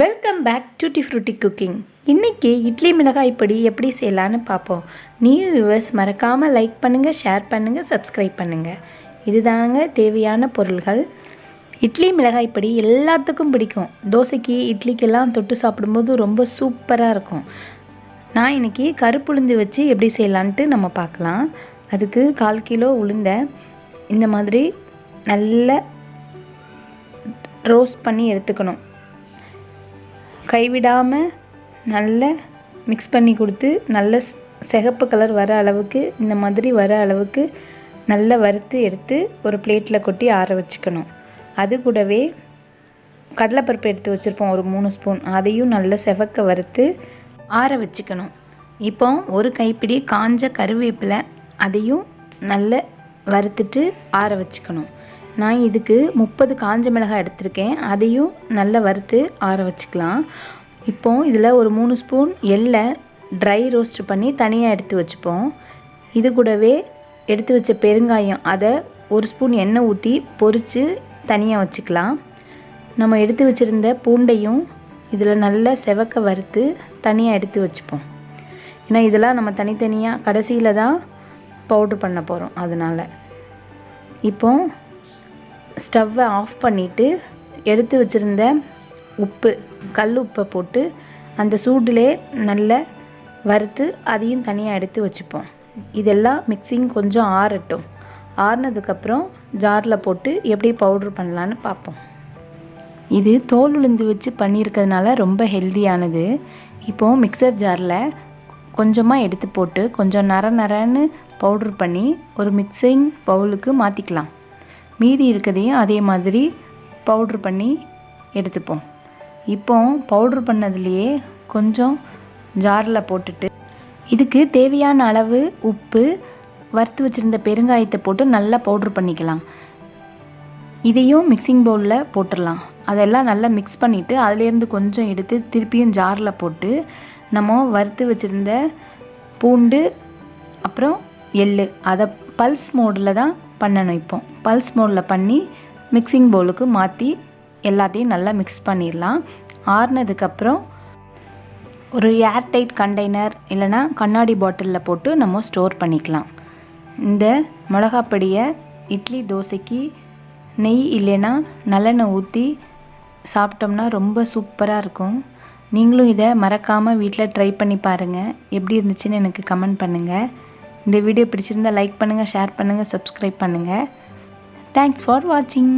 Welcome back tutti frutti cooking. இன்றைக்கி இட்லி மிளகாய் பொடி எப்படி செய்யலான்னு பார்ப்போம். நியூ வியூவர்ஸ் மறக்காமல் லைக் பண்ணுங்கள், ஷேர் பண்ணுங்கள், சப்ஸ்கிரைப் பண்ணுங்கள். இதுதாங்க தேவையான பொருள்கள். இட்லி மிளகாய் பொடி எல்லாத்துக்கும் பிடிக்கும். தோசைக்கு இட்லிக்கெல்லாம் தொட்டு சாப்பிடும்போது ரொம்ப சூப்பராக இருக்கும். நான் இன்றைக்கி கருப்புளுந்து வச்சு எப்படி செய்யலான்ட்டு நம்ம பார்க்கலாம். அதுக்கு 1/4 கிலோ உளுந்தை இந்த மாதிரி நல்ல ரோஸ்ட் பண்ணி எடுத்துக்கணும். கைவிடாமல் நல்ல மிக்ஸ் பண்ணி கொடுத்து நல்ல சிகப்பு கலர் வர அளவுக்கு, இந்த மாதிரி வர அளவுக்கு நல்லா வறுத்து எடுத்து ஒரு பிளேட்டில் கொட்டி ஆற வச்சுக்கணும். அது கூடவே கடலைப்பருப்பு எடுத்து வச்சுருப்போம் ஒரு 3 ஸ்பூன், அதையும் நல்ல செவக்க வறுத்து ஆற வச்சுக்கணும். இப்போ ஒரு கைப்பிடி காஞ்ச கருவேப்பிலை, அதையும் நல்ல வறுத்துட்டு ஆற வச்சுக்கணும். நான் இதுக்கு 30 காஞ்ச மிளகாய் எடுத்திருக்கேன், அதையும் நல்லா வறுத்து ஆற வச்சுக்கலாம். இப்போது இதில் ஒரு 3 ஸ்பூன் எள்ளை ட்ரை ரோஸ்ட் பண்ணி தனியாக எடுத்து வச்சுப்போம். இது கூடவே எடுத்து வச்ச பெருங்காயம், அதை 1 ஸ்பூன் எண்ணெய் ஊற்றி பொரித்து தனியாக வச்சுக்கலாம். நம்ம எடுத்து வச்சுருந்த பூண்டையும் இதில் நல்லா செவக்க வறுத்து தனியாக எடுத்து வச்சுப்போம். ஏன்னா இதெல்லாம் நம்ம தனித்தனியாக கடைசியில் தான் பவுட்ரு பண்ண போகிறோம். அதனால் இப்போது ஸ்டவ்வை ஆஃப் பண்ணிவிட்டு எடுத்து வச்சுருந்த உப்பு, கல் உப்பை போட்டு அந்த சூடிலே நல்லா வறுத்து அதையும் தனியாக எடுத்து வச்சுப்போம். இதெல்லாம் மிக்சிங் கொஞ்சம் ஆறட்டும். ஆறினதுக்கப்புறம் ஜாரில் போட்டு எப்படி பவுட்ரு பண்ணலான்னு பார்ப்போம். இது தோல் உளுந்து வச்சு பண்ணியிருக்கிறதுனால ரொம்ப ஹெல்த்தியானது. இப்போது மிக்சர் ஜாரில் கொஞ்சமாக எடுத்து போட்டு கொஞ்சம் நரன்னு பவுட்ரு பண்ணி ஒரு மிக்சிங் பவுலுக்கு மாற்றிக்கலாம். மீதி இருக்கிறதையும் அதே மாதிரி பவுட்ரு பண்ணி எடுத்துப்போம். இப்போ பவுட்ரு பண்ணதுலேயே கொஞ்சம் ஜாரில் போட்டுட்டு இதுக்கு தேவையான அளவு உப்பு, வறுத்து வச்சுருந்த பெருங்காயத்தை போட்டு நல்லா பவுட்ரு பண்ணிக்கலாம். இதையும் மிக்சிங் பவுலில் போட்டுடலாம். அதெல்லாம் நல்லா மிக்ஸ் பண்ணிவிட்டு அதிலேருந்து கொஞ்சம் எடுத்து திருப்பியும் ஜாரில் போட்டு நம்ம வறுத்து வச்சுருந்த பூண்டு அப்புறம் எள்ளு, அதை பல்ஸ் மோடில் தான் பண்ணணும். இப்போ பல்ஸ் மோடில் பண்ணி மிக்சிங் பவுலுக்கு மாற்றி எல்லாத்தையும் நல்லா மிக்ஸ் பண்ணிடலாம். ஆறுனதுக்கப்புறம் ஒரு ஏர்டைட் கண்டெய்னர் இல்லைனா கண்ணாடி பாட்டிலில் போட்டு நம்ம ஸ்டோர் பண்ணிக்கலாம். இந்த மிளகாப்பொடியை இட்லி, தோசைக்கு நெய் இல்லைன்னா நல்லெண்ணெய் ஊற்றி சாப்பிட்டோம்னா ரொம்ப சூப்பராக இருக்கும். நீங்களும் இதை மறக்காமல் வீட்டில் ட்ரை பண்ணி பாருங்கள். எப்படி இருந்துச்சுன்னு எனக்கு கமெண்ட் பண்ணுங்கள். இந்த வீடியோ பிடிச்சிருந்தால் லைக் பண்ணுங்கள், ஷேர் பண்ணுங்கள், சப்ஸ்கிரைப் பண்ணுங்கள். தேங்க்ஸ் ஃபார் வாட்சிங்.